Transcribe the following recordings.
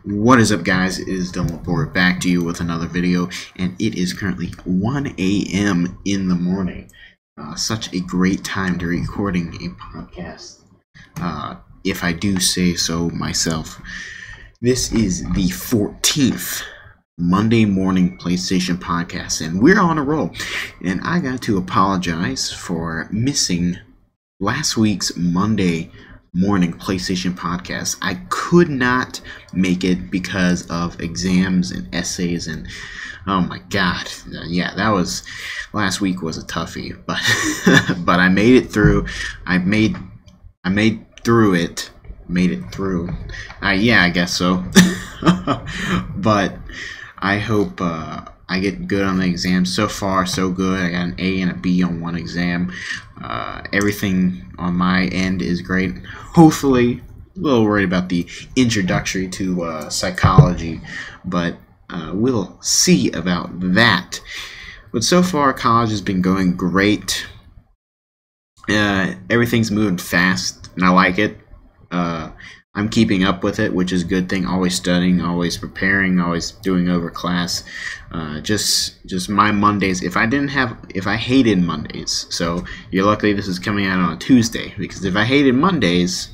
What is up, guys? It is Lepore back to you with another video, and it is currently 1 a.m. in the morning. Such a great time to recording a podcast, if I do say so myself. This is the 14th Monday morning PlayStation podcast, and we're on a roll. And I got to apologize for missing last week's Monday morning PlayStation podcast. I could not make it because of exams and essays, and oh my god, yeah, that was last week was a toughie, but but I made it through. I made through it. Made it through. Yeah, I guess so. But I hope I get good on the exam. So far, so good. I got an A and a B on one exam. Everything on my end is great. Hopefully, a little worried about the introductory to psychology, but we'll see about that. But so far, college has been going great. Everything's moving fast, and I like it. I'm keeping up with it, which is a good thing. Always studying, always preparing, always doing over class. Just my Mondays. If I hated Mondays, so you're lucky this is coming out on a Tuesday, because if I hated Mondays,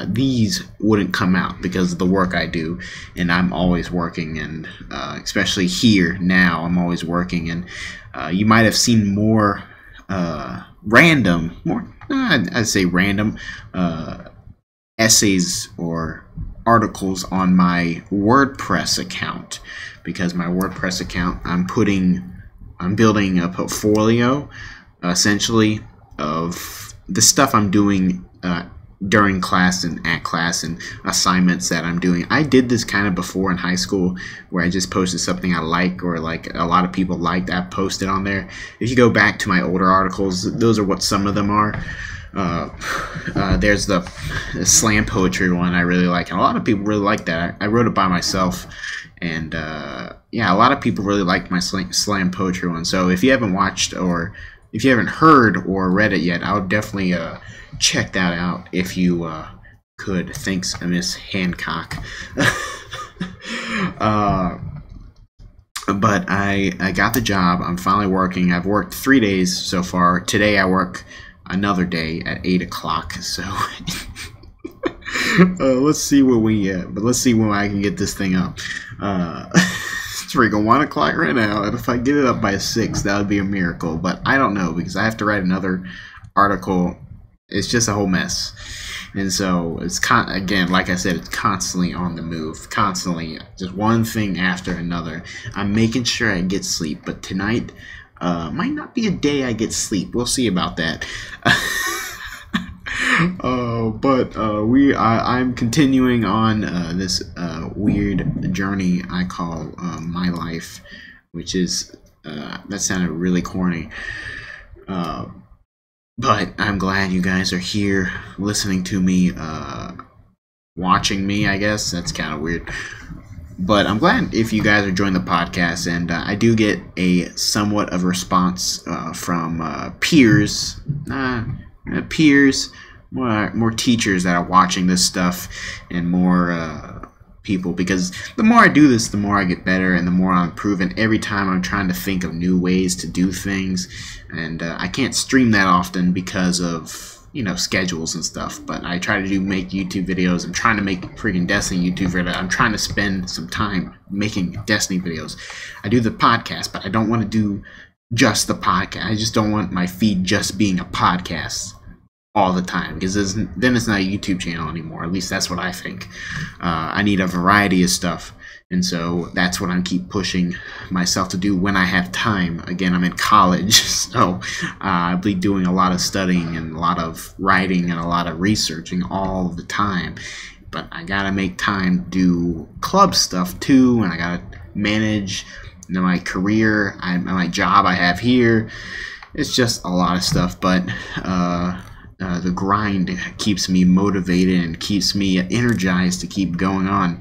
these wouldn't come out because of the work I do, and I'm always working, and especially here now, I'm always working, and you might have seen more random, I'd say random essays or articles on my WordPress account, because my WordPress account, I'm building a portfolio essentially of the stuff I'm doing during class and at class, and assignments that I'm doing. I did this kind of before in high school, where I just posted something I like, or like a lot of people liked, I posted on there. If you go back to my older articles, those are what some of them are. There's the slam poetry one I really like, and a lot of people really like that. I wrote it by myself, and yeah, a lot of people really like my slam poetry one. So if you haven't watched, or if you haven't heard or read it yet, I would definitely check that out if you could. Thanks, Miss Hancock. But I got the job. I'm finally working. I've worked 3 days so far. Today I work another day at 8 o'clock, so let's see where we at. But let's see when I can get this thing up. It's freaking 1 o'clock right now, and if I get it up by 6, that would be a miracle. But I don't know, because I have to write another article. It's just a whole mess, and so it's again, like I said, it's constantly on the move, constantly just one thing after another. I'm making sure I get sleep, but tonight might not be a day I get sleep. We'll see about that. I'm continuing on this weird journey I call my life, which is that sounded really corny. But I'm glad you guys are here listening to me, watching me, I guess. That's kind of weird. But I'm glad if you guys are joining the podcast, and I do get a somewhat of a response from peers, more teachers that are watching this stuff, and more people, because the more I do this, the more I get better, and the more I'm improving. Every time I'm trying to think of new ways to do things, and I can't stream that often because of, you know, schedules and stuff, but I try to make YouTube videos. I'm trying to make freaking Destiny YouTube videos. I'm trying to spend some time making Destiny videos. I do the podcast, but I don't want to do just the podcast. I just don't want my feed just being a podcast all the time, because then it's not a YouTube channel anymore. At least that's what I think. I need a variety of stuff, and so that's what I keep pushing myself to do when I have time. Again, I'm in college, so I'll be doing a lot of studying and a lot of writing and a lot of researching all the time. But I gotta make time to do club stuff too, and I gotta manage my career, my job I have here. It's just a lot of stuff, but the grind keeps me motivated and keeps me energized to keep going on.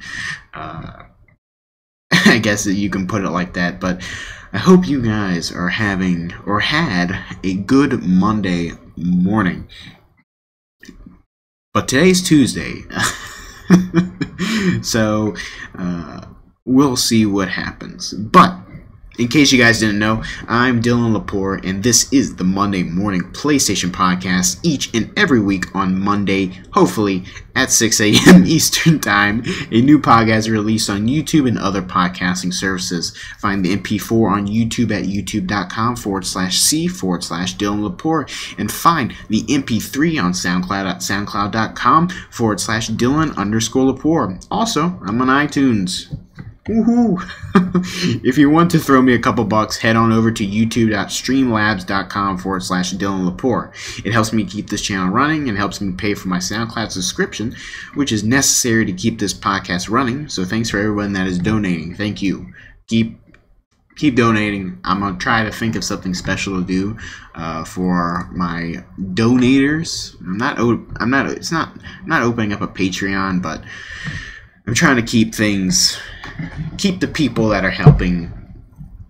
I guess that you can put it like that. But I hope you guys are having, or had, a good Monday morning. But today's Tuesday. So we'll see what happens. But in case you guys didn't know, I'm Dylan Lepore, and this is the Monday Morning PlayStation Podcast, each and every week on Monday, hopefully at 6 a.m. Eastern Time. A new podcast is released on YouTube and other podcasting services. Find the MP4 on YouTube at youtube.com/c/Dylan Lepore, and find the MP3 on SoundCloud at soundcloud.com/Dylan_Lepore. Also, I'm on iTunes. Woohoo! If you want to throw me a couple bucks, head on over to youtube.streamlabs.com/Dylan Lepore. It helps me keep this channel running and helps me pay for my SoundCloud subscription, which is necessary to keep this podcast running. So thanks for everyone that is donating. Thank you. Keep donating. I'm gonna try to think of something special to do for my donators. I'm not opening up a Patreon, but I'm trying to keep the people that are helping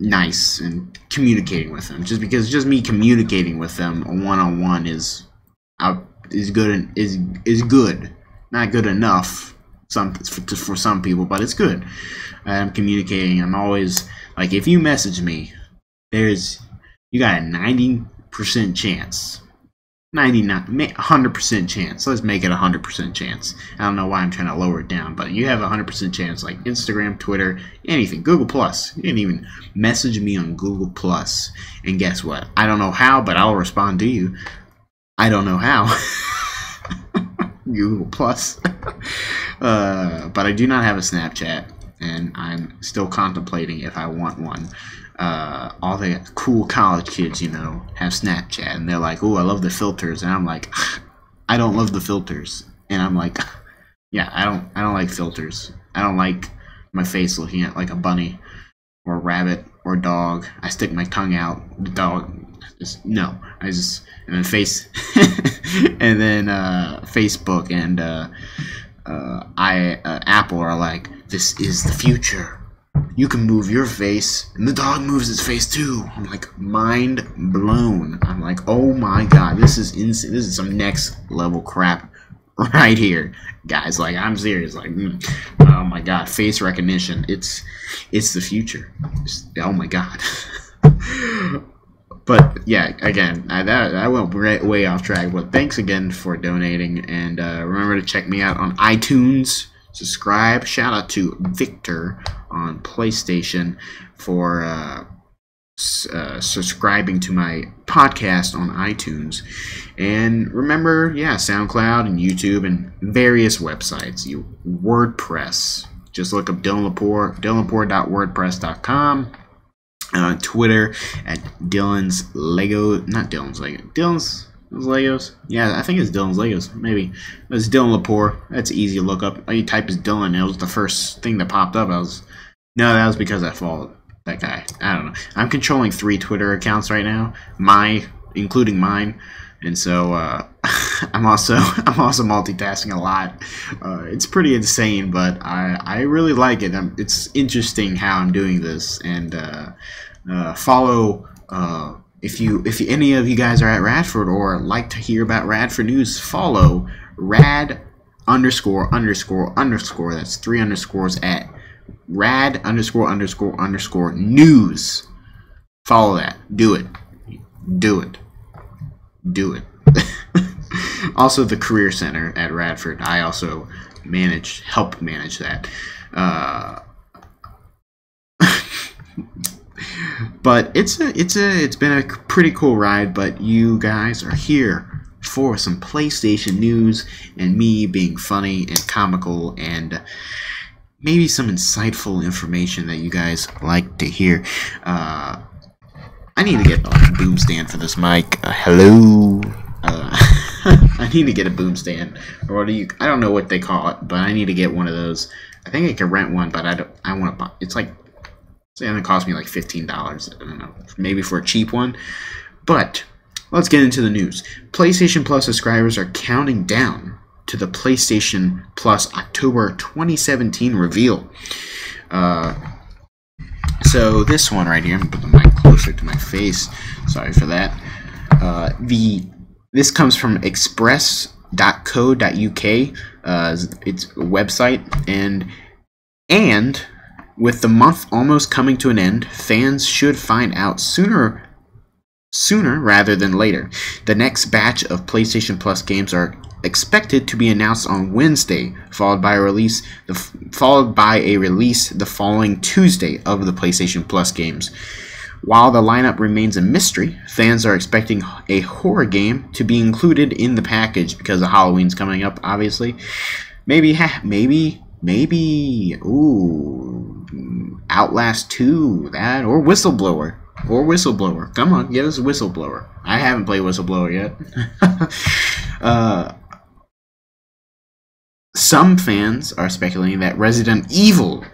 nice and communicating with them. Just because me communicating with them one-on-one is good. Not good enough for some people, but it's good. I'm communicating. I'm always like, if you message me, you got a 90% chance. 100% chance. Let's make it 100% chance. I don't know why I'm trying to lower it down, but you have a 100% chance, like Instagram, Twitter, anything. Google Plus. You can even message me on Google Plus, and guess what? I don't know how, but I'll respond to you. I don't know how. Google Plus. But I do not have a Snapchat, and I'm still contemplating if I want one. All the cool college kids, have Snapchat, and they're like, "Oh, I love the filters," and I'm like, "I don't love the filters," and I'm like, "Yeah, I don't like filters. I don't like my face looking at like a bunny or a rabbit or a dog. I stick my tongue out. The dog, and then and then Facebook and Apple are like, "This is the future. You can move your face, and the dog moves its face too." I'm like, mind blown. I'm like, oh my god, this is insane. This is some next level crap right here, guys. Like, I'm serious. Like, oh my god, face recognition. It's the future. Oh my god. But yeah, again, that went way off track. But thanks again for donating, and remember to check me out on iTunes. Subscribe. Shout out to Victor on PlayStation for subscribing to my podcast on iTunes. And remember, SoundCloud and YouTube and various websites. WordPress. Just look up Dylan Lepore, dylanlepore.wordpress.com. Twitter at Dyanslegos. Not Dyanslegos. Legos? Yeah, I think it's Dylan's Legos. Maybe. It's Dylan Lepore. That's easy to look up. All you type is Dylan, it was the first thing that popped up. No, that was because I followed that guy. I don't know. I'm controlling 3 Twitter accounts right now, including mine, and so I'm also multitasking a lot. It's pretty insane, but I really like it. It's interesting how I'm doing this, and follow. If any of you guys are at Radford or like to hear about Radford news, follow rad____. That's 3 underscores at rad____news. Follow that. Do it. Also, the Career Center at Radford. I also help manage that. But it's been a pretty cool ride, but you guys are here for some PlayStation news and me being funny and comical and maybe some insightful information that you guys like to hear. I need to get a boom stand for this mic. Hello. I need to get a boom stand, or I don't know what they call it, but I need to get one of those. I think I can rent one, but I want to buy. It's like, it's going to cost me like $15. I don't know, maybe for a cheap one. But let's get into the news. PlayStation Plus subscribers are counting down to the PlayStation Plus October 2017 reveal. So this one right here, I'm going to put the mic closer to my face. Sorry for that. This comes from express.co.uk. its website, and with the month almost coming to an end, fans should find out sooner rather than later. The next batch of PlayStation Plus games are expected to be announced on Wednesday, followed by a release the following Tuesday of the PlayStation Plus games. While the lineup remains a mystery, fans are expecting a horror game to be included in the package because of Halloween's coming up, obviously. Maybe, Outlast 2, that, or Whistleblower. Come on, give us a Whistleblower. I haven't played Whistleblower yet. Some fans are speculating that a Resident Evil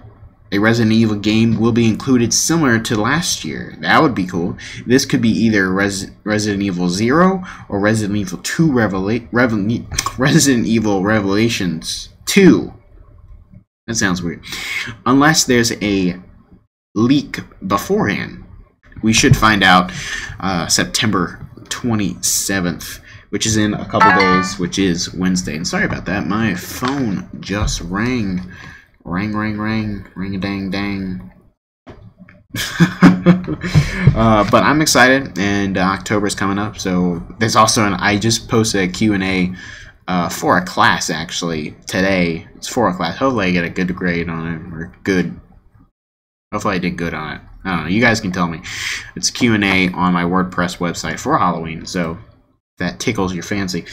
game will be included similar to last year. That would be cool. This could be either Resident Evil 0 or Resident Evil 2 Resident Evil Revelations 2. That sounds weird. Unless there's a leak beforehand. We should find out September 27th, which is in a couple days, which is Wednesday. And sorry about that. My phone just rang. Ring-a-dang-dang. But I'm excited, and October's coming up. So there's also I just posted a Q&A for a class, actually, today. It's for a class. Hopefully I get a good grade on it, or good. Hopefully I did good on it. I don't know. You guys can tell me. It's a Q&A on my WordPress website for Halloween, so that tickles your fancy.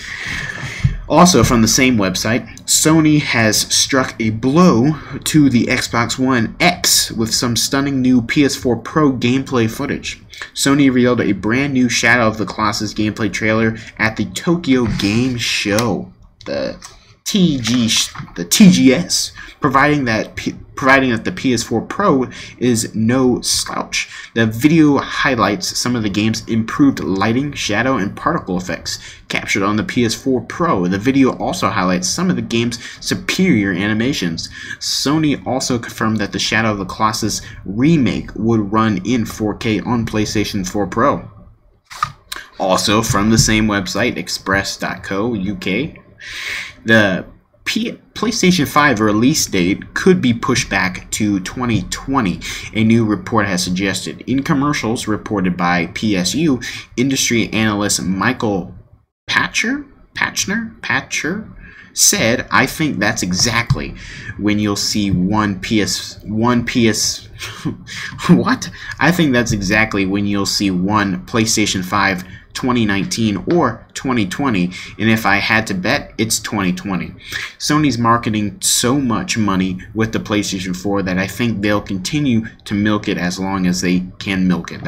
Also, from the same website, Sony has struck a blow to the Xbox One X with some stunning new PS4 Pro gameplay footage. Sony revealed a brand new Shadow of the Colossus gameplay trailer at the Tokyo Game Show, the TGS, providing that the PS4 Pro is no slouch. The video highlights some of the game's improved lighting, shadow, and particle effects captured on the PS4 Pro. The video also highlights some of the game's superior animations. Sony also confirmed that the Shadow of the Colossus remake would run in 4K on PlayStation 4 Pro. Also, from the same website, express.co UK, the PlayStation 5 release date could be pushed back to 2020, a new report has suggested. In commercials reported by PSU, industry analyst Michael Patcher said, "I think that's exactly when you'll see I think that's exactly when you'll see one PlayStation 5 2019 or 2020, and if I had to bet, it's 2020. Sony's marketing so much money with the PlayStation 4 that I think they'll continue to milk it as long as they can milk it."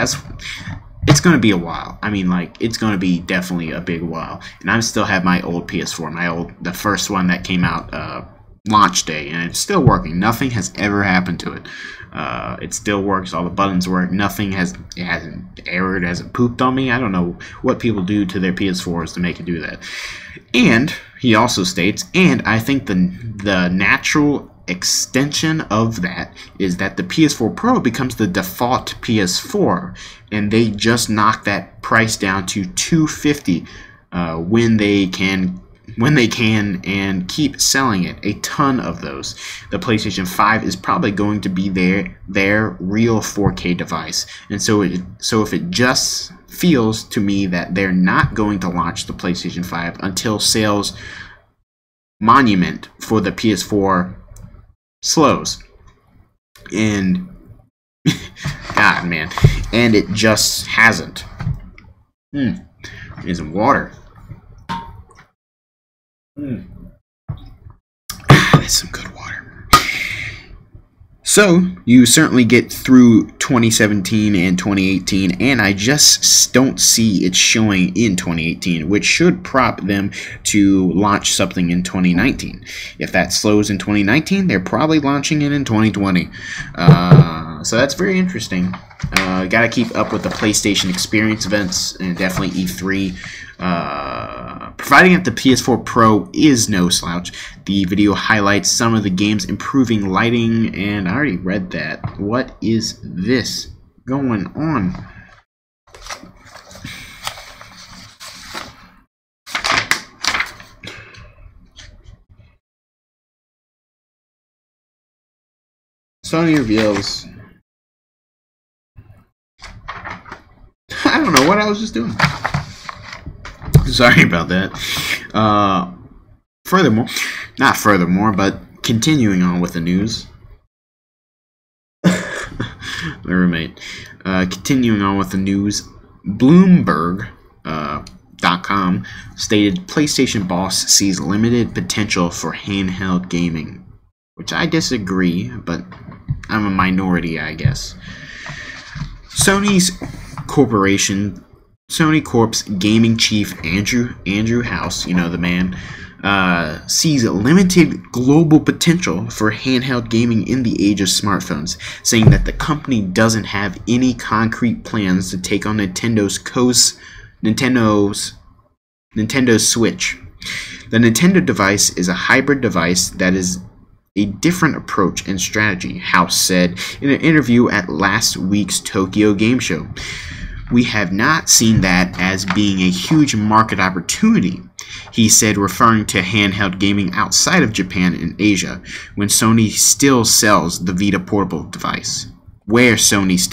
It's going to be a while. I mean, like, it's going to be definitely a big while. And I still have my old PS4, the first one that came out launch day, and it's still working. Nothing has ever happened to it. It still works. All the buttons work. It hasn't errored, hasn't pooped on me. I don't know what people do to their PS4s to make it do that. And he also states, and I think the natural extension of that is that the PS4 Pro becomes the default PS4, and they just knock that price down to $250 when they can and keep selling it. A ton of those. The PlayStation 5 is probably going to be their real 4K device, and so if it just feels to me that they're not going to launch the PlayStation 5 until sales monument for the PS4 slows, and God, man, and it just hasn't. Need some water. That's some good water. So, you certainly get through 2017 and 2018, and I just don't see it showing in 2018, which should prompt them to launch something in 2019. If that slows in 2019, they're probably launching it in 2020. So that's very interesting. Got to keep up with the PlayStation Experience events, and definitely E3. Providing that the PS4 Pro is no slouch, the video highlights some of the game's improving lighting, and I already read that. What is this going on? Sony reveals. I don't know what I was just doing. Sorry about that. Not furthermore, but continuing on with the news. My roommate. Continuing on with the news, Bloomberg.com stated PlayStation boss sees limited potential for handheld gaming, which I disagree, but I'm a minority, I guess. Sony Corp's gaming chief Andrew House, you know, the man, sees limited global potential for handheld gaming in the age of smartphones, saying that the company doesn't have any concrete plans to take on Nintendo's Switch. The Nintendo device is a hybrid device that is a different approach and strategy, House said in an interview at last week's Tokyo Game Show. We have not seen that as being a huge market opportunity, he said, referring to handheld gaming outside of Japan and Asia, when Sony still sells the Vita portable device. Sony's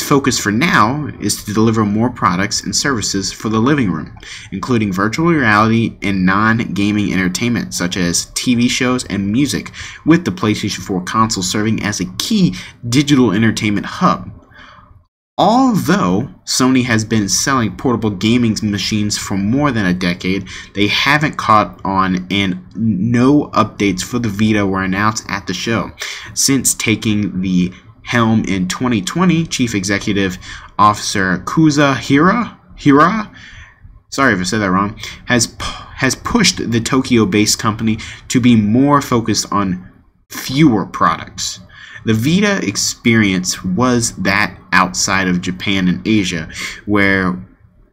focus for now is to deliver more products and services for the living room, including virtual reality and non-gaming entertainment such as TV shows and music, with the PlayStation 4 console serving as a key digital entertainment hub. Although Sony has been selling portable gaming machines for more than a decade, they haven't caught on, and no updates for the Vita were announced at the show. Since taking the helm in 2020, Chief Executive Officer Kuza Hira, sorry if I said that wrong, has pushed the Tokyo-based company to be more focused on fewer products. The Vita experience was that outside of Japan and Asia, where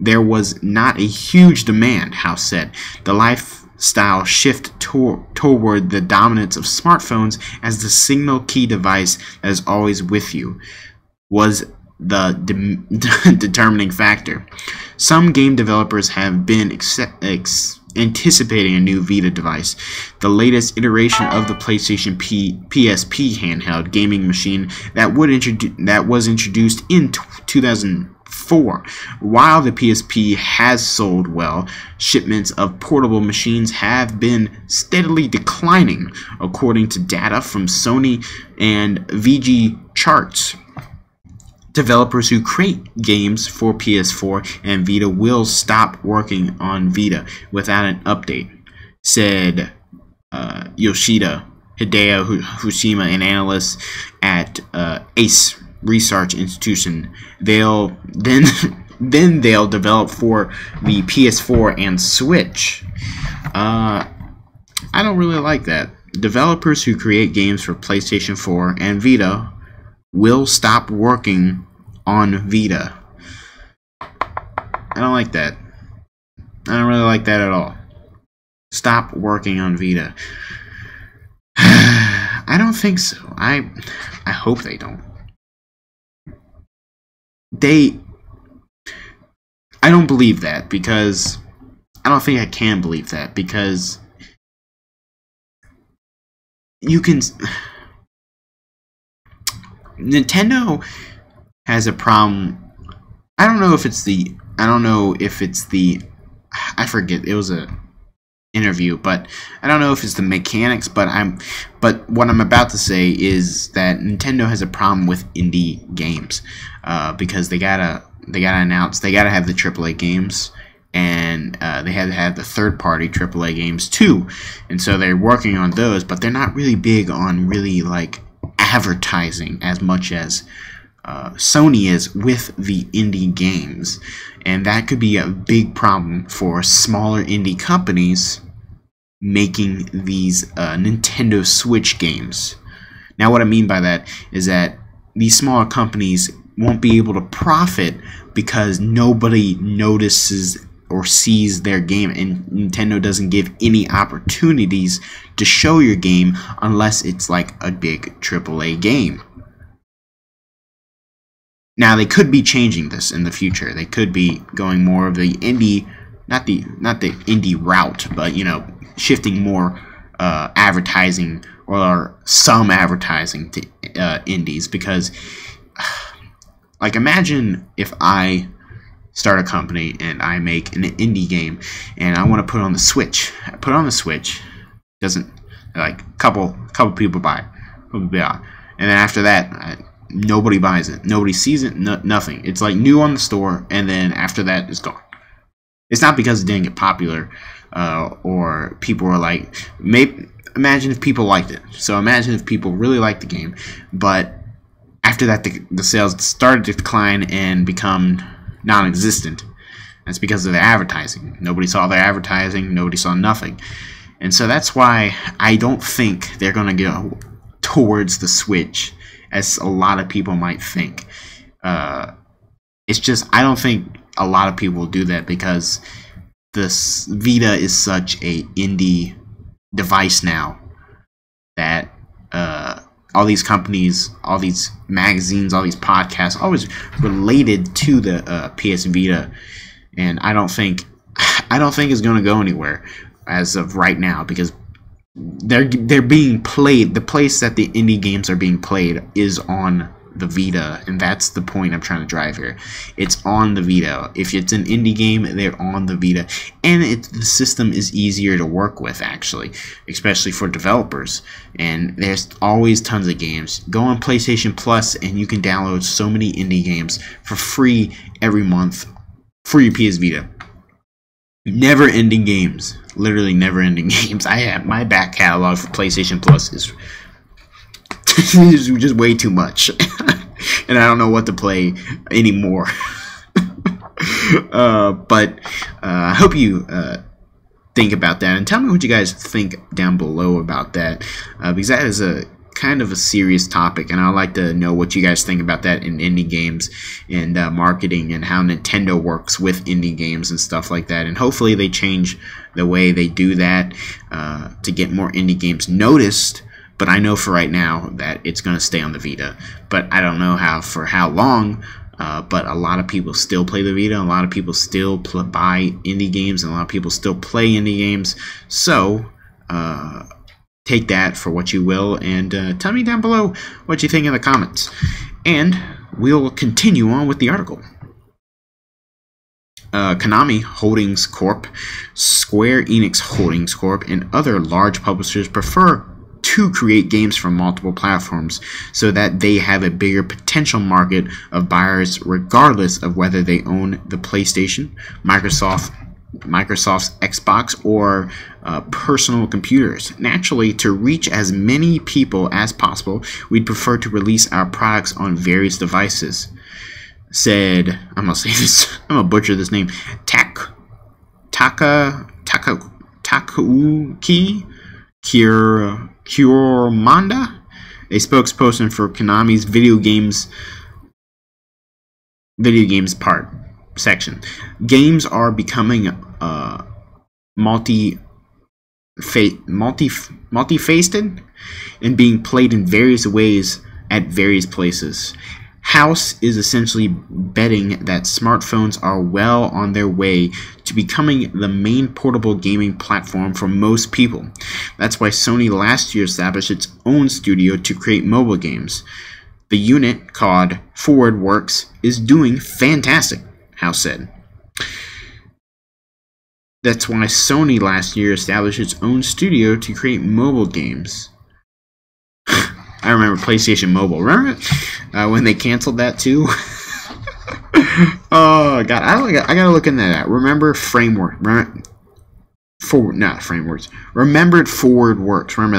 there was not a huge demand, House said. The lifestyle shift toward the dominance of smartphones as the single key device that is always with you was the determining factor. Some game developers have been anticipating a new Vita device, the latest iteration of the PlayStation PSP handheld gaming machine that was introduced in 2004. While the PSP has sold well, shipments of portable machines have been steadily declining, according to data from Sony and VG Charts. Developers who create games for PS4 and Vita will stop working on Vita without an update, said Hideo Fushima, an analyst at ACE Research Institution. They'll develop for the PS4 and Switch. I don't really like that. Developers who create games for PlayStation 4 and Vita will stop working on Vita. I don't like that. I don't really like that at all. Stop working on Vita. I don't think so. I hope they don't. I don't believe that, because I don't think I can believe that, because you can. Nintendo has a problem. I forget, it was a interview, but I don't know if it's the mechanics, but what I'm about to say is that Nintendo has a problem with indie games, because they gotta have the AAA games, and they had to have the third-party AAA games too, and so they're working on those, but they're not really big on really like advertising as much as Sony is with the indie games, and that could be a big problem for smaller indie companies making these Nintendo Switch games. Now, what I mean by that is that these smaller companies won't be able to profit because nobody notices or sees their game, and Nintendo doesn't give any opportunities to show your game unless it's like a big AAA game. Now, they could be changing this in the future. They could be going more of the indie, not the indie route, but, you know, shifting more advertising or some advertising to indies, because like, imagine if I start a company and I make an indie game and I want to put on the Switch. I put on the Switch, doesn't, like, couple people buy it, and then after that nobody buys it, nobody sees it, nothing. It's like new on the store, and then after that it's gone. It's not because it didn't get popular, or people were like, maybe, imagine if people liked it. So imagine if people really liked the game, but after that the sales started to decline and become non-existent. That's because of their advertising. Nobody saw their advertising, nobody saw nothing. And so that's why I don't think they're going to go towards the Switch, as a lot of people might think. It's just, I don't think a lot of people will do that, because this Vita is such a indie device now that all these companies, all these magazines, all these podcasts, always related to the PS Vita, and I don't think it's going to go anywhere as of right now, because they're being played. The place that the indie games are being played is on the Vita, and that's the point I'm trying to drive here. It's on the Vita. If it's an indie game, they're on the Vita, and the system is easier to work with, actually, especially for developers. And there's always tons of games. Go on PlayStation Plus and you can download so many indie games for free every month for your PS Vita. Never-ending games, literally never-ending games. I have my back catalog for PlayStation Plus is just way too much, and I don't know what to play anymore. But I hope you think about that, and tell me what you guys think down below about that, because that is a kind of a serious topic, and I'd like to know what you guys think about that in indie games and marketing, and how Nintendo works with indie games and stuff like that. And hopefully they change the way they do that to get more indie games noticed. But I know for right now that it's going to stay on the Vita. But I don't know for how long. But a lot of people still play the Vita. A lot of people still buy indie games. And a lot of people still play indie games. So take that for what you will. And tell me down below what you think in the comments. And we'll continue on with the article. Konami Holdings Corp, Square Enix Holdings Corp, and other large publishers prefer to create games for multiple platforms so that they have a bigger potential market of buyers, regardless of whether they own the PlayStation, Microsoft's Xbox, or personal computers. Naturally, to reach as many people as possible, we'd prefer to release our products on various devices, said, I'm gonna say this, I'm gonna butcher this name, Takauki Kuromanda, a spokesperson for Konami's video games part section. Games are becoming multifaceted and being played in various ways at various places. House is essentially betting that smartphones are well on their way to becoming the main portable gaming platform for most people. That's why Sony last year established its own studio to create mobile games. The unit, called ForwardWorks, is doing fantastic, House said. That's why Sony last year established its own studio to create mobile games. I remember PlayStation Mobile. Remember when they canceled that too? Oh God, I gotta look into that. Remember Framework? Remembered ForwardWorks. Remember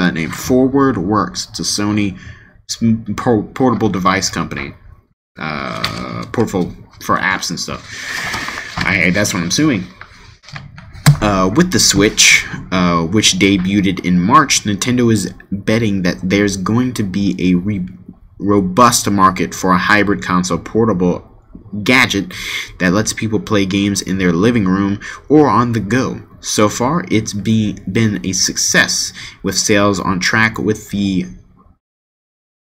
that name? ForwardWorks. It's a Sony portable device company. Portable for apps and stuff. That's what I'm suing. With the Switch, which debuted in March, Nintendo is betting that there's going to be a robust market for a hybrid console portable gadget that lets people play games in their living room or on the go. So far, it's been a success, with sales on track with the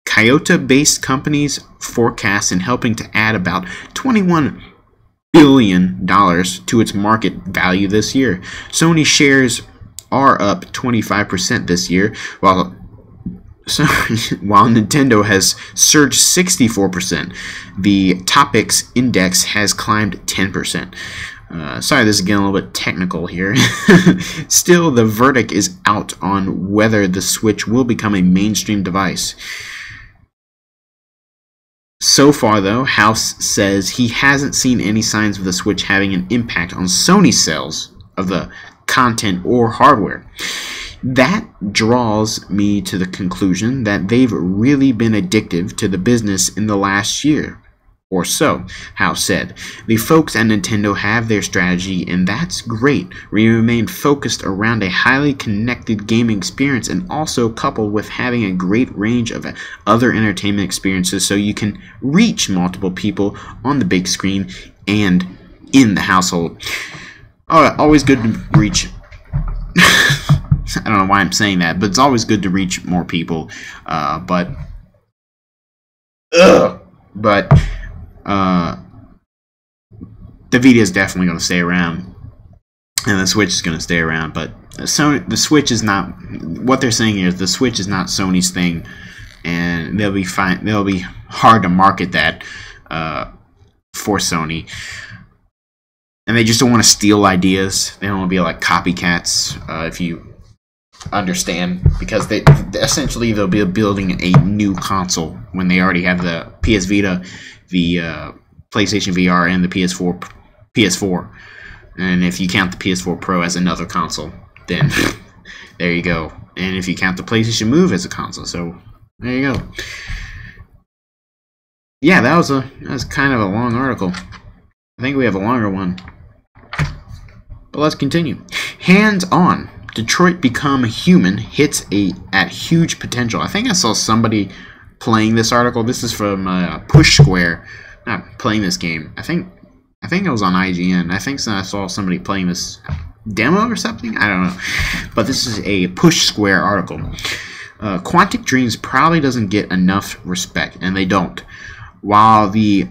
Kyoto-based company's forecast, and helping to add about $21 billion to its market value this year. Sony shares are up 25% this year, while Nintendo has surged 64%. The Topics Index has climbed 10%. Sorry, this is getting a little bit technical here. Still, the verdict is out on whether the Switch will become a mainstream device. So far, though, House says he hasn't seen any signs of the Switch having an impact on Sony's sales of the content or hardware. That draws me to the conclusion that they've really been addictive to the business in the last year or so, House said. The folks at Nintendo have their strategy, and that's great. We remain focused around a highly connected gaming experience, and also coupled with having a great range of other entertainment experiences so you can reach multiple people on the big screen and in the household. Always good to reach... I don't know why I'm saying that, but it's always good to reach more people. The Vita is definitely going to stay around, and the Switch is going to stay around. But the Switch is not. What they're saying here is the Switch is not Sony's thing, and they'll be fine. They'll be hard to market that for Sony, and they just don't want to steal ideas. They don't want to be like copycats. If you understand, because essentially they'll be building a new console when they already have the PS Vita, the PlayStation VR, and the PS4. And if you count the PS4 Pro as another console, then there you go. And if you count the PlayStation Move as a console, so there you go. Yeah, that was kind of a long article. I think we have a longer one, but let's continue. Hands on. Detroit Become Human hits at huge potential. I think I saw somebody playing this article. This is from Push Square. Not playing this game. I think it was on IGN. I think I saw somebody playing this demo or something. I don't know. But this is a Push Square article. Quantic Dreams probably doesn't get enough respect, and they don't. While the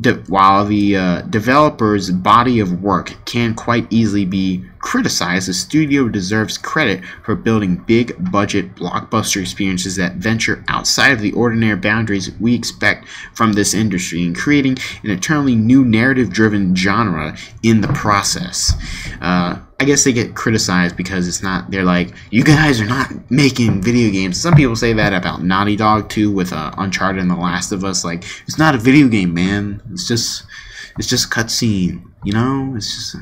developer's body of work can quite easily be criticized, the studio deserves credit for building big-budget blockbuster experiences that venture outside of the ordinary boundaries we expect from this industry, and creating an eternally new narrative-driven genre in the process. I guess they get criticized because it's not. They're like, you guys are not making video games. Some people say that about Naughty Dog too, with Uncharted and The Last of Us. Like, it's not a video game, man. It's just a cutscene. You know, it's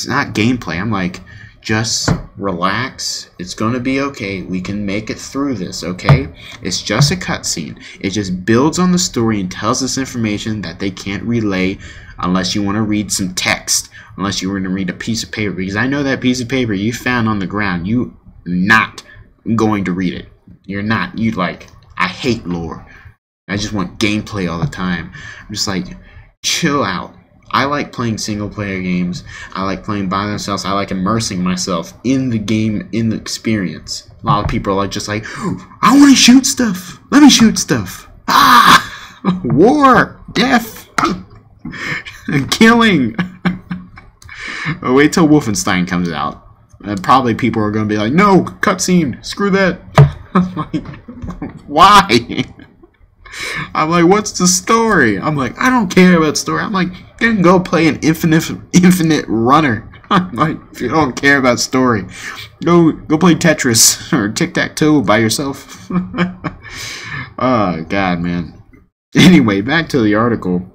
not gameplay. I'm like, just relax. It's gonna be okay. We can make it through this. Okay, it's just a cutscene. It just builds on the story and tells us information that they can't relay unless you want to read some text. Unless you were to read a piece of paper, because I know that piece of paper you found on the ground, you're not going to read it. You're not. You like, I hate lore. I just want gameplay all the time. I'm just like, chill out. I like playing single player games. I like playing by themselves. I like immersing myself in the game, in the experience. A lot of people are like, just like, I want to shoot stuff. Let me shoot stuff. Ah, war, death, killing. Wait till Wolfenstein comes out. Probably people are going to be like, no, cutscene, screw that. I'm like, why? I'm like, what's the story? I'm like, I don't care about story. I'm like, then go play an infinite runner. I'm like, if you don't care about story, go play Tetris or Tic-Tac-Toe by yourself. Oh, God, man. Anyway, back to the article.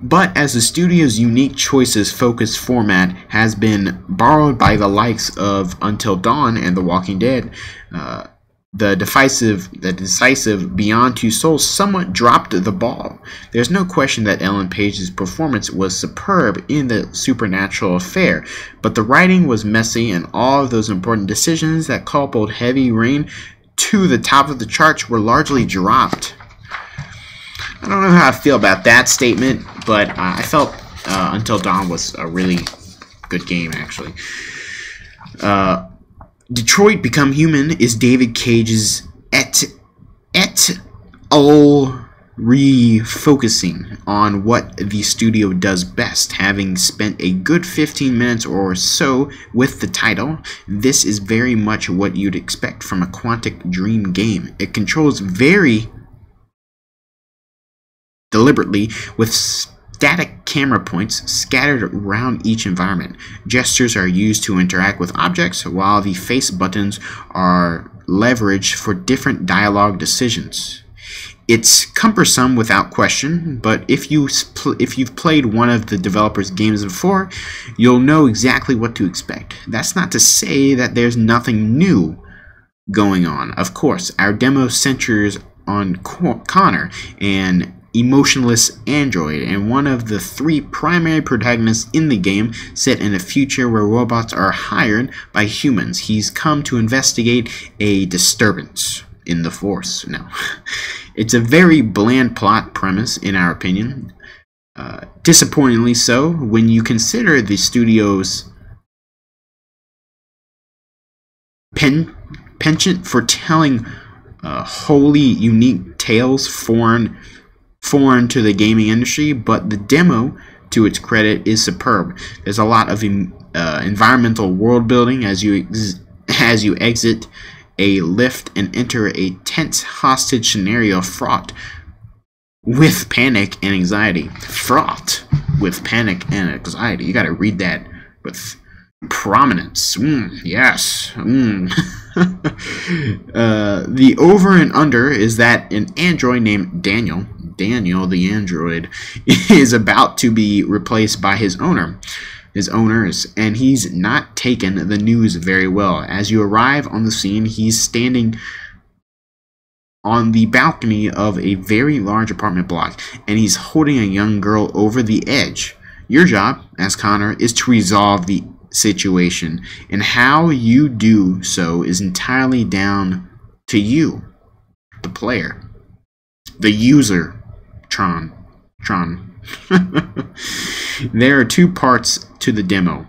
But as the studio's unique choices focused format has been borrowed by the likes of Until Dawn and The Walking Dead, the decisive Beyond Two Souls somewhat dropped the ball. There's no question that Ellen Page's performance was superb in the supernatural affair, but the writing was messy, and all of those important decisions that coupled Heavy Rain to the top of the charts were largely dropped. I don't know how I feel about that statement, but I felt Until Dawn was a really good game, actually. Detroit Become Human is David Cage's et al. refocusing on what the studio does best. Having spent a good 15 minutes or so with the title, this is very much what you'd expect from a Quantic Dream game. It controls very deliberately with static camera points scattered around each environment. Gestures are used to interact with objects, while the face buttons are leveraged for different dialogue decisions. It's cumbersome without question, but if you've played one of the developer's games before, you'll know exactly what to expect. That's not to say that there's nothing new going on. Of course, our demo centers on Connor, an emotionless android, and one of the three primary protagonists in the game, set in a future where robots are hired by humans. He's come to investigate a disturbance in the Force. No. It's a very bland plot premise, in our opinion. Disappointingly so, when you consider the studio's penchant for telling wholly unique tales foreign to the gaming industry. But the demo, to its credit, is superb. There's a lot of environmental world building as you exit a lift and enter a tense hostage scenario fraught with panic and anxiety. Fraught with panic and anxiety. You gotta read that with prominence. Yes. The over and under is that an android named Daniel the android, is about to be replaced by his owners, and he's not taken the news very well. As you arrive on the scene, he's standing on the balcony of a very large apartment block, and he's holding a young girl over the edge. Your job, as Connor, is to resolve the situation, and how you do so is entirely down to you, the player, the user. Tron. There are two parts to the demo.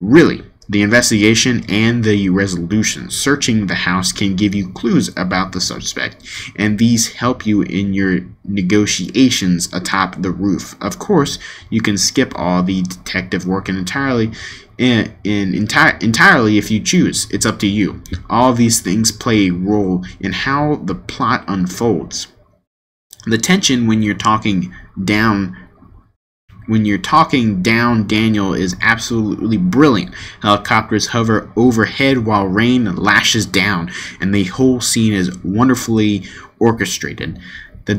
Really, the investigation and the resolution. Searching the house can give you clues about the suspect, and these help you in your negotiations atop the roof. Of course, you can skip all the detective work entirely if you choose. It's up to you. All these things play a role in how the plot unfolds. The tension when you're talking down Daniel is absolutely brilliant. Helicopters hover overhead while rain lashes down, and the whole scene is wonderfully orchestrated. The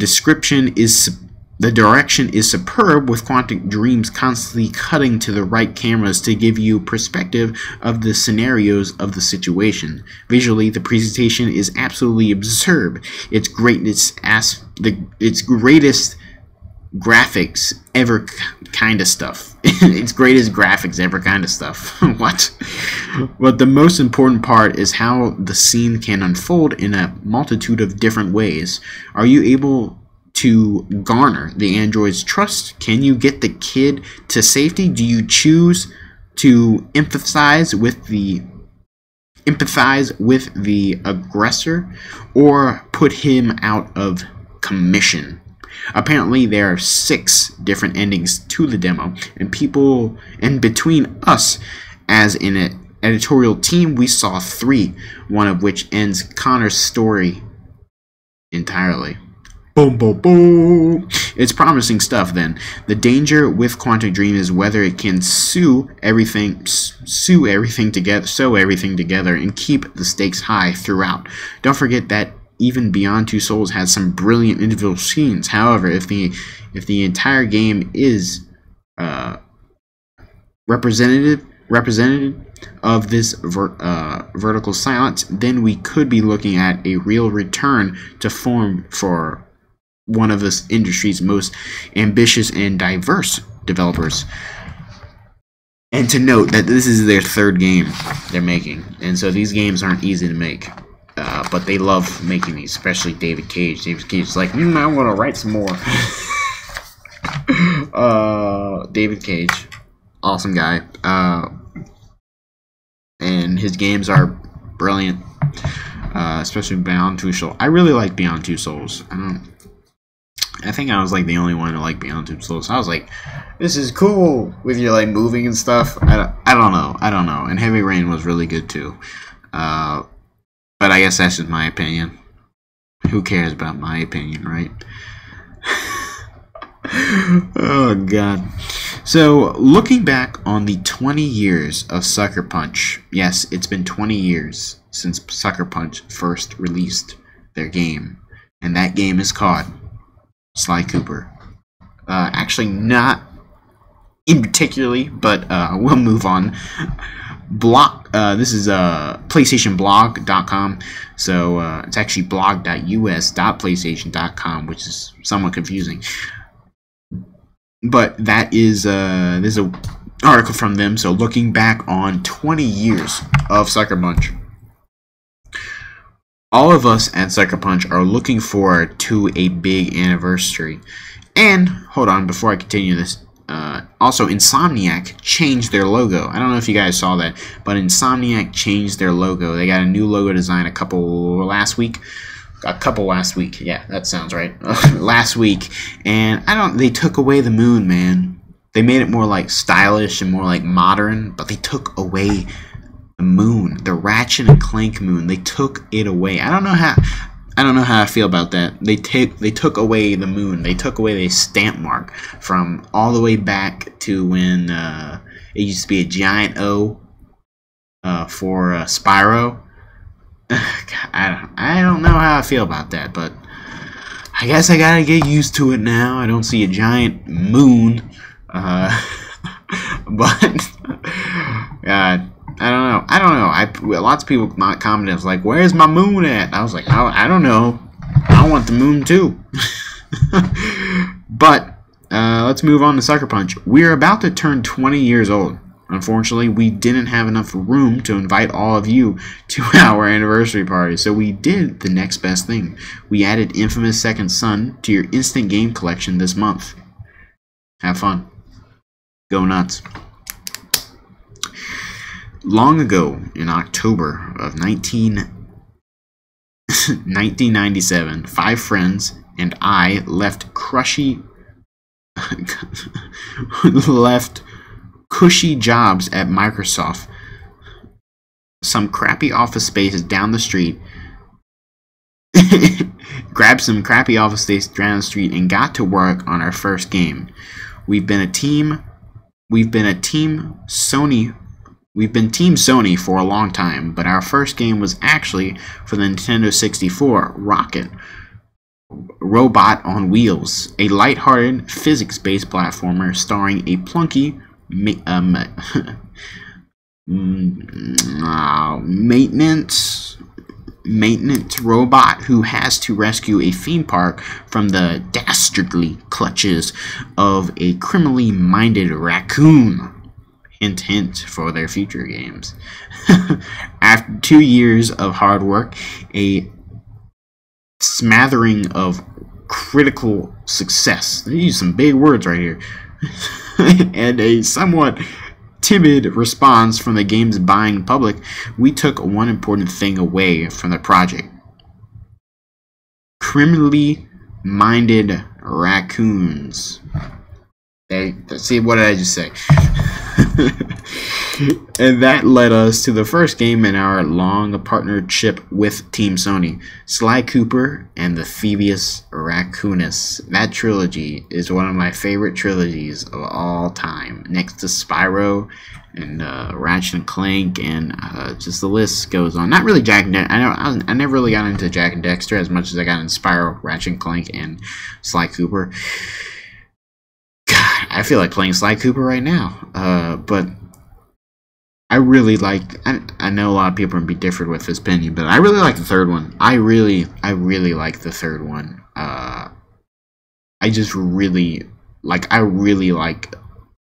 direction is superb, with Quantic Dreams constantly cutting to the right cameras to give you perspective of the scenarios of the situation. Visually, the presentation is absolutely absurd. Its greatest graphics ever kind of stuff. Its greatest graphics ever kind of stuff. What? But the most important part is how the scene can unfold in a multitude of different ways. Are you able to garner the android's trust? Can you get the kid to safety? Do you choose to empathize with the aggressor, or put him out of commission? Apparently there are 6 different endings to the demo, and between us as an editorial team, we saw 3, one of which ends Connor's story entirely. Boom, boom, boom. It's promising stuff. Then the danger with Quantic Dream is whether it can sew everything together, and keep the stakes high throughout. Don't forget that even Beyond Two Souls has some brilliant individual scenes. However, if the entire game is representative of this vertical silence, then we could be looking at a real return to form for one of this industry's most ambitious and diverse developers. And to note that this is their 3rd game they're making, and so these games aren't easy to make, but they love making these, especially David Cage. David Cage is like, I want to write some more. David Cage, awesome guy, and his games are brilliant, especially Beyond Two Souls. I really like Beyond Two Souls. I think I was like the only one to like Beyond Two Souls. So I was like, this is cool with your like moving and stuff. I don't know. And Heavy Rain was really good too. But I guess that's just my opinion. Who cares about my opinion, right? Oh god. So looking back on the 20 years of Sucker Punch, yes, it's been 20 years since Sucker Punch first released their game, and that game is called Sly Cooper. Actually, not in particularly, but we'll move on. This is PlayStationBlog.com, so it's actually blog.us.playstation.com, which is somewhat confusing. But that is there's an article from them. So looking back on 20 years of Sucker Punch, all of us at Sucker Punch are looking forward to a big anniversary. And hold on, before I continue this, also Insomniac changed their logo. I don't know if you guys saw that, but Insomniac changed their logo. They got a new logo design a couple last week. Yeah, that sounds right. Last week, and they took away the moon, man. They made it more like stylish and more like modern, but they took away the moon, the Ratchet and Clank moon. They took it away. I don't know how I feel about that. They took away the moon. They took away the stamp mark from all the way back to when it used to be a giant O for Spyro. I don't know how I feel about that, but I guess I gotta get used to it now. I don't see a giant moon, but I don't know. Lots of people commented, was like, "Where's my moon at?" I was like, I don't know. I want the moon too. But let's move on to Sucker Punch. We're about to turn 20 years old. Unfortunately, we didn't have enough room to invite all of you to our anniversary party, so we did the next best thing. We added Infamous Second Son to your instant game collection this month. Have fun. Go nuts. Long ago, in October of 1997, 5 friends and I left cushy jobs at Microsoft, some crappy office space down the street, grabbed some crappy office space down the street, and got to work on our first game. We've been Team Sony for a long time, but our first game was actually for the Nintendo 64, Rocket Robot on Wheels, a lighthearted physics-based platformer starring a plunky maintenance robot who has to rescue a theme park from the dastardly clutches of a criminally minded raccoon. Hint, hint for their future games. After 2 years of hard work, a smattering of critical success. They use some big words right here. And a somewhat timid response from the game's buying public, we took one important thing away from the project. Criminally minded raccoons. See, what did I just say? And that led us to the first game in our long partnership with Team Sony, Sly Cooper and the Thievius Raccoonus. That trilogy is one of my favorite trilogies of all time, next to Spyro and Ratchet and Clank, and just the list goes on. Not really Jack and Dexter. I never really got into Jack and Dexter as much as I got into Spyro, Ratchet and Clank, and Sly Cooper. God, I feel like playing Sly Cooper right now. But I really like. I know a lot of people are gonna be different with this opinion, but I really like the third one. I really like the third one. I just really like.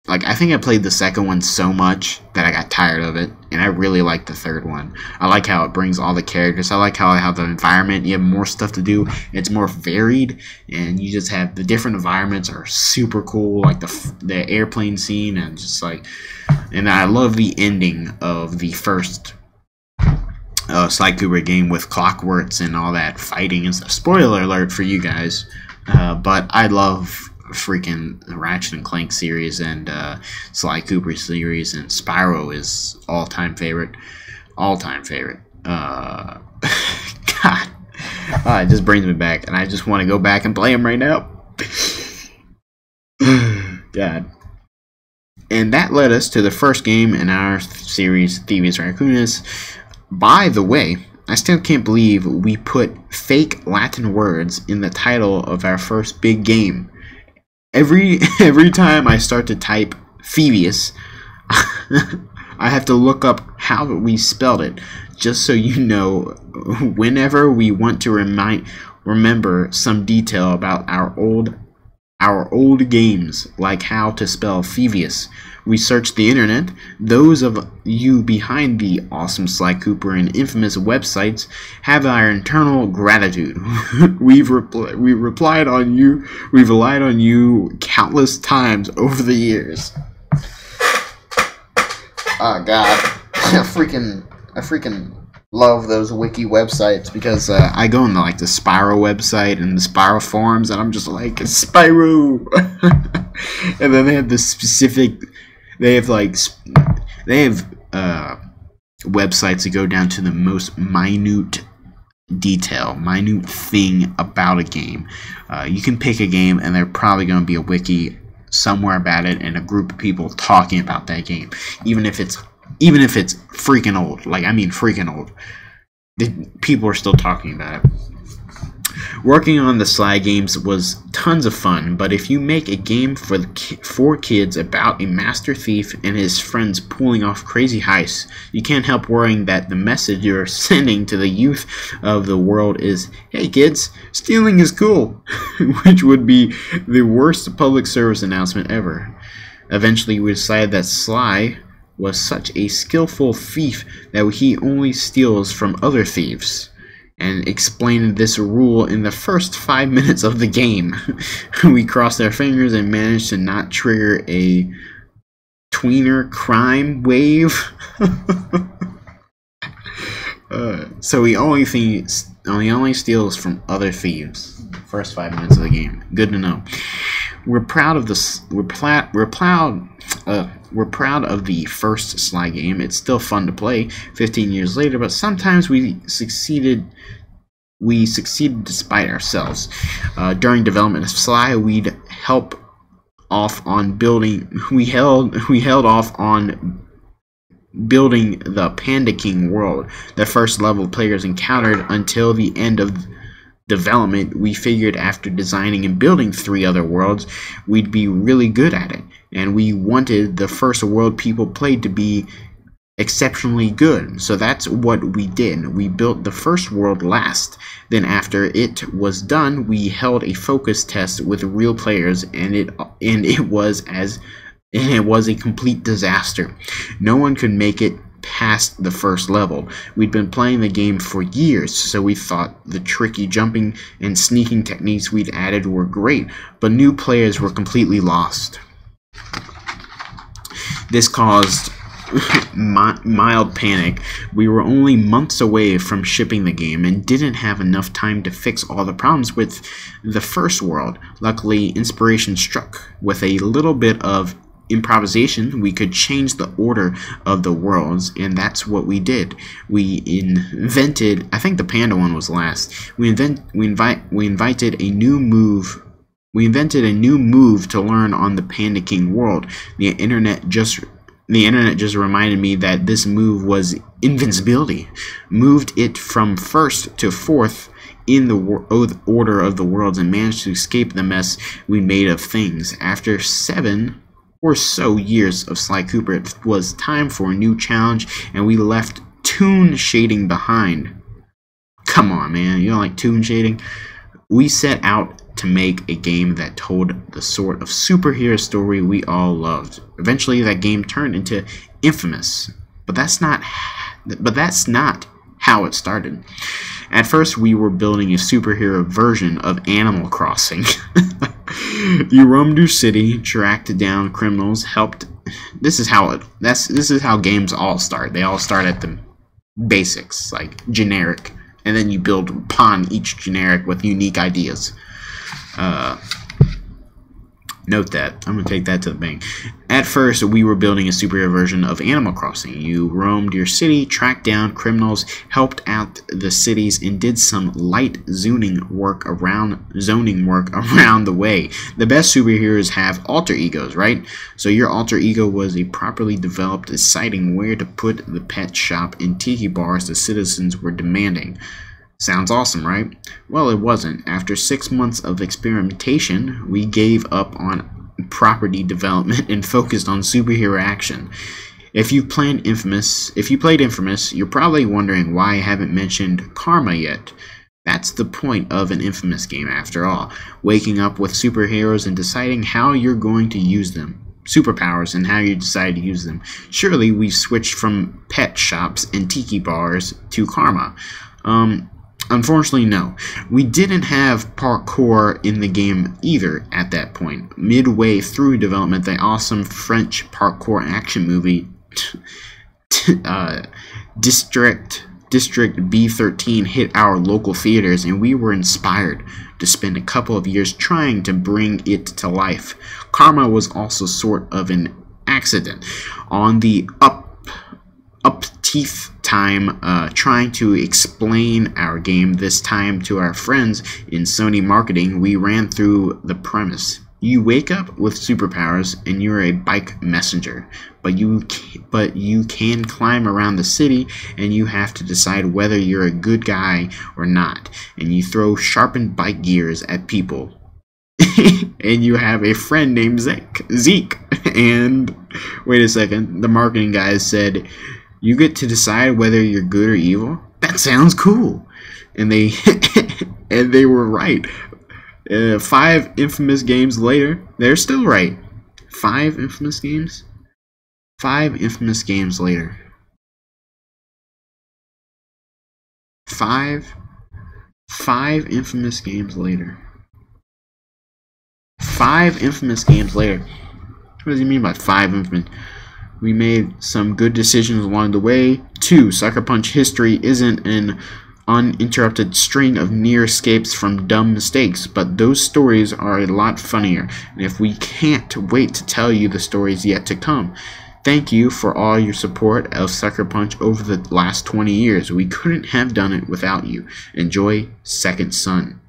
I think I played the second one so much that I got tired of it, and I really like the third one. I like how it brings all the characters. I like how the environment, you have more stuff to do. It's more varied, and you just have the different environments are super cool, like the airplane scene, and just like, and I love the ending of the first Sly Cooper game with clockworks and all that fighting and stuff. Spoiler alert for you guys. But I love freaking the Ratchet and Clank series and Sly Cooper series, and Spyro is all-time favorite. All-time favorite. God. It just brings me back, and I just want to go back and play them right now. God. And that led us to the first game in our series, Thieves Raccoonus. By the way, I still can't believe we put fake Latin words in the title of our first big game. Every time I start to type Thievius, I have to look up how we spelled it, just so you know, whenever we want to remember some detail about our old games, like how to spell Thievius. We search the internet. Those of you behind the awesome Sly Cooper and infamous websites have our eternal gratitude. We've relied on you countless times over the years. Oh God, I freaking love those wiki websites, because I go on the Spyro website and the Spyro forums, and I'm just like, Spyro. And then they have this specific, they have websites that go down to the most minute detail, minute thing about a game. You can pick a game, and there's probably going to be a wiki somewhere about it, and a group of people talking about that game, even if it's freaking old. Like, I mean freaking old. People are still talking about it. Working on the Sly games was tons of fun, but if you make a game for kids about a master thief and his friends pulling off crazy heists, you can't help worrying that the message you're sending to the youth of the world is, hey kids, stealing is cool, which would be the worst public service announcement ever. Eventually we decided that Sly was such a skillful thief that he only steals from other thieves, and explained this rule in the first 5 minutes of the game. We crossed our fingers and managed to not trigger a tweener crime wave. So he only steals from other thieves. First 5 minutes of the game. Good to know. We're proud of this. We're proud of the first Sly game. It's still fun to play 15 years later, but sometimes we succeeded despite ourselves. During development of Sly, we held off on building the Panda King world, the first level players encountered, until the end of development. We figured after designing and building 3 other worlds, we'd be really good at it, and we wanted the first world people played to be exceptionally good. So that's what we did. We built the first world last. Then after it was done, we held a focus test with real players, and it was a complete disaster. No one could make it past the first level. We'd been playing the game for years, so we thought the tricky jumping and sneaking techniques we'd added were great, but new players were completely lost. This caused mild panic. We were only months away from shipping the game and didn't have enough time to fix all the problems with the first world. Luckily, inspiration struck. With a little bit of improvisation, we could change the order of the worlds, and that's what we did. We invented, I think the panda one was last. We invented a new move to learn on the Panda King world. The internet just reminded me that this move was invincibility. Moved it from first to fourth in the order of the worlds, and managed to escape the mess we made of things. After 7 or so years of Sly Cooper, it was time for a new challenge, and we left toon shading behind. Come on, man, you don't like toon shading? We set out to make a game that told the sort of superhero story we all loved. Eventually, that game turned into Infamous, but that's not how it started. At first, we were building a superhero version of Animal Crossing. You roamed your city, tracked down criminals, helped. This is how games all start. They all start at the basics, like generic, and then you build upon each generic with unique ideas. Note that. I'm going to take that to the bank. At first, we were building a superhero version of Animal Crossing. You roamed your city, tracked down criminals, helped out the cities, and did some light zoning work around the way. The best superheroes have alter egos, right? So your alter ego was a properly developed deciding where to put the pet shop and tiki bars the citizens were demanding. Sounds awesome, right? Well, it wasn't. After 6 months of experimentation, we gave up on property development and focused on superhero action. If you played Infamous, you're probably wondering why I haven't mentioned karma yet. That's the point of an Infamous game, after all. Waking up with superheroes and deciding how you're going to use them. Superpowers and how you decide to use them. Surely we switched from pet shops and tiki bars to karma. Unfortunately, no. We didn't have parkour in the game either at that point. Midway through development, the awesome French parkour action movie District B13 hit our local theaters, and we were inspired to spend a couple of years trying to bring it to life. Karma was also sort of an accident. On the teeth time trying to explain our game, this time to our friends in Sony marketing, we ran through the premise. You wake up with superpowers and you're a bike messenger, but you can climb around the city, and you have to decide whether you're a good guy or not, and you throw sharpened bike gears at people. And you have a friend named Zeke. And wait a second, the marketing guys said, you get to decide whether you're good or evil? That sounds cool. And they and they were right. 5 Infamous games later, they're still right. 5 Infamous games? 5 Infamous games later. 5 Infamous games later. 5 Infamous games later. What does he mean by 5 Infamous? We made some good decisions along the way. 2. Sucker Punch history isn't an uninterrupted string of near escapes from dumb mistakes, but those stories are a lot funnier, and if we can't wait to tell you the stories yet to come. Thank you for all your support of Sucker Punch over the last 20 years. We couldn't have done it without you. Enjoy, Second Son.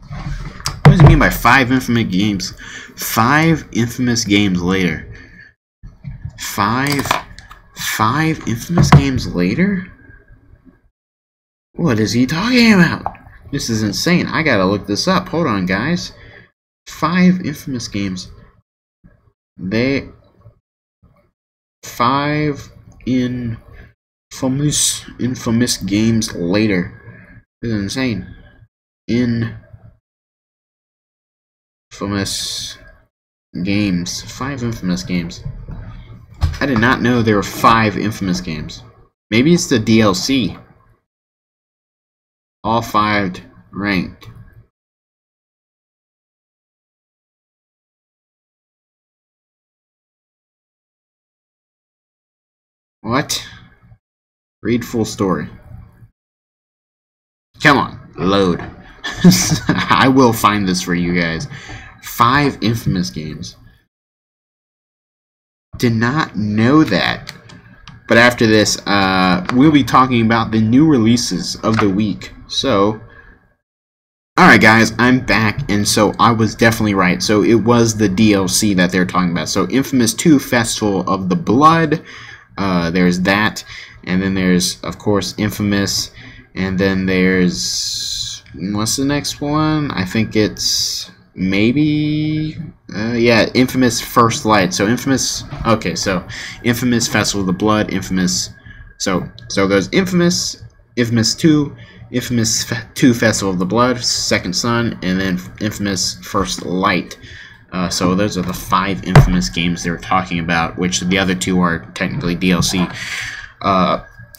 What does he mean by 5 Infamous games? 5 Infamous games later. 5 Infamous games later? What is he talking about? This is insane. I gotta look this up. Hold on, guys. 5 Infamous games. 5 infamous games later. This is insane. Infamous games. 5 Infamous games. I did not know there were 5 Infamous games. Maybe it's the DLC. All 5 ranked. What? Read full story. Come on, load. I will find this for you guys. 5 Infamous games. Did not know that. But after this, we'll be talking about the new releases of the week. So, alright guys, I'm back, and so I was definitely right. So it was the DLC that they're talking about. So Infamous 2 Festival of the Blood, there's that, and then there's, of course, Infamous, and then there's, what's the next one? I think it's maybe, yeah, Infamous First Light. So Infamous, okay, so Infamous Festival of the Blood, Infamous, so there's Infamous, Infamous 2, Infamous 2 Festival of the Blood, Second Son, and then Infamous First Light. So those are the 5 Infamous games they were talking about, which the other 2 are technically DLC,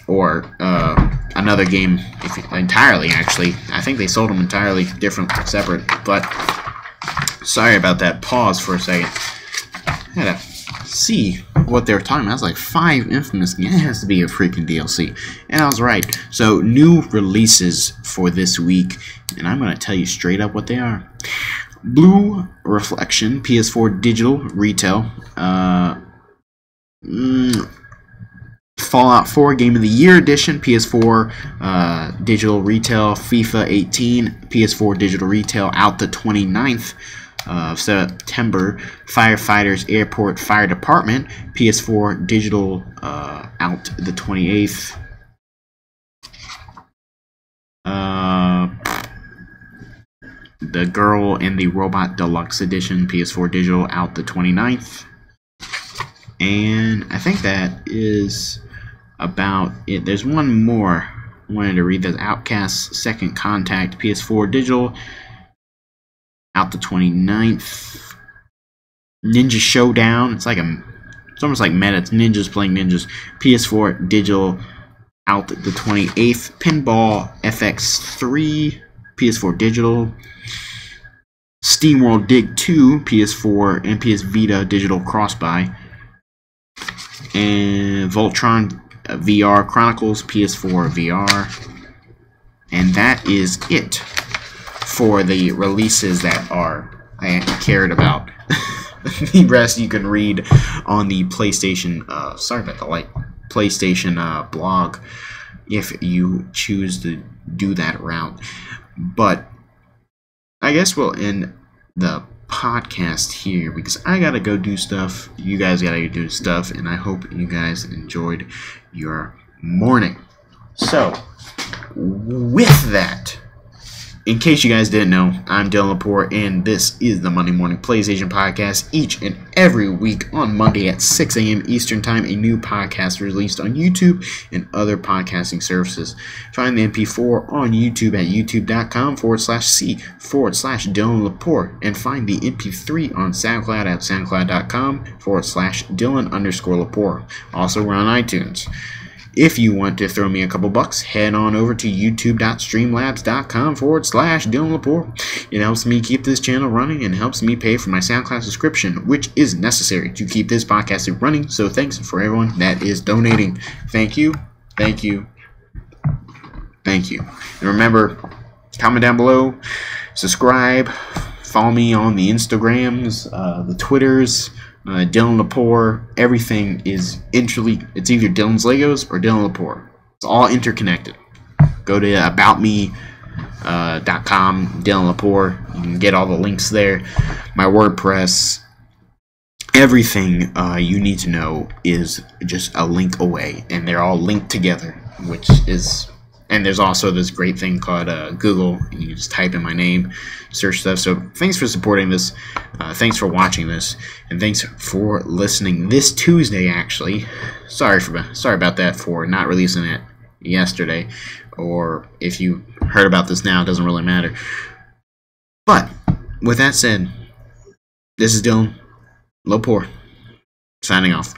or another game entirely, actually. I think they sold them entirely different, separate, but sorry about that pause for a second. I had to see what they were talking about. I was like, 5 Infamous games, it has to be a freaking DLC. And I was right. So, new releases for this week, and I'm going to tell you straight up what they are. Blue Reflection, PS4 Digital Retail. Fallout 4 Game of the Year Edition, PS4 Digital Retail. FIFA 18, PS4 Digital Retail, out the 29th of September. Firefighters Airport Fire Department, PS4 Digital, out the 28th. The Girl and the Robot Deluxe Edition, PS4 Digital, out the 29th. And I think that is about it. There's one more I wanted to read. There's Outcast Second Contact, PS4 Digital, out the 29th. Ninja Showdown, it's almost like meta. It's ninjas playing ninjas. PS4 Digital, out the 28th. Pinball FX3, PS4 Digital. SteamWorld Dig 2, PS4 and PSVita Digital Cross-Buy. And Voltron VR Chronicles, PS4 VR. And that is it for the releases that I cared about. The rest you can read on the PlayStation, sorry about the light, PlayStation blog, if you choose to do that route. But I guess we'll end the podcast here because I gotta go do stuff. You guys gotta go do stuff, and I hope you guys enjoyed your morning. So, with that, in case you guys didn't know, I'm Dylan Lepore, and this is the Monday Morning PlayStation Podcast. Each and every week on Monday at 6 a.m. Eastern Time, a new podcast released on YouTube and other podcasting services. Find the MP4 on YouTube at youtube.com/c/Dylan Lepore, and find the MP3 on SoundCloud at soundcloud.com/Dylan_Lepore. Also, we're on iTunes. If you want to throw me a couple bucks, head on over to youtube.streamlabs.com/Dylan Lepore. It helps me keep this channel running and helps me pay for my SoundCloud subscription, which is necessary to keep this podcast running. So thanks for everyone that is donating. Thank you, thank you, thank you. And remember, comment down below, subscribe, follow me on the Instagrams, the Twitters, Dylan Lepore. Everything is it's either Dyanslegos or Dylan Lepore. It's all interconnected. Go to aboutme.com, Dylan Lepore. You can get all the links there. My WordPress. Everything you need to know is just a link away, and they're all linked together, which is. And there's also this great thing called Google. You can just type in my name, search stuff. So thanks for supporting this. Thanks for watching this, and thanks for listening this Tuesday. Actually, sorry about that for not releasing it yesterday, or if you heard about this now, it doesn't really matter. But with that said, this is Dylan Lepore signing off.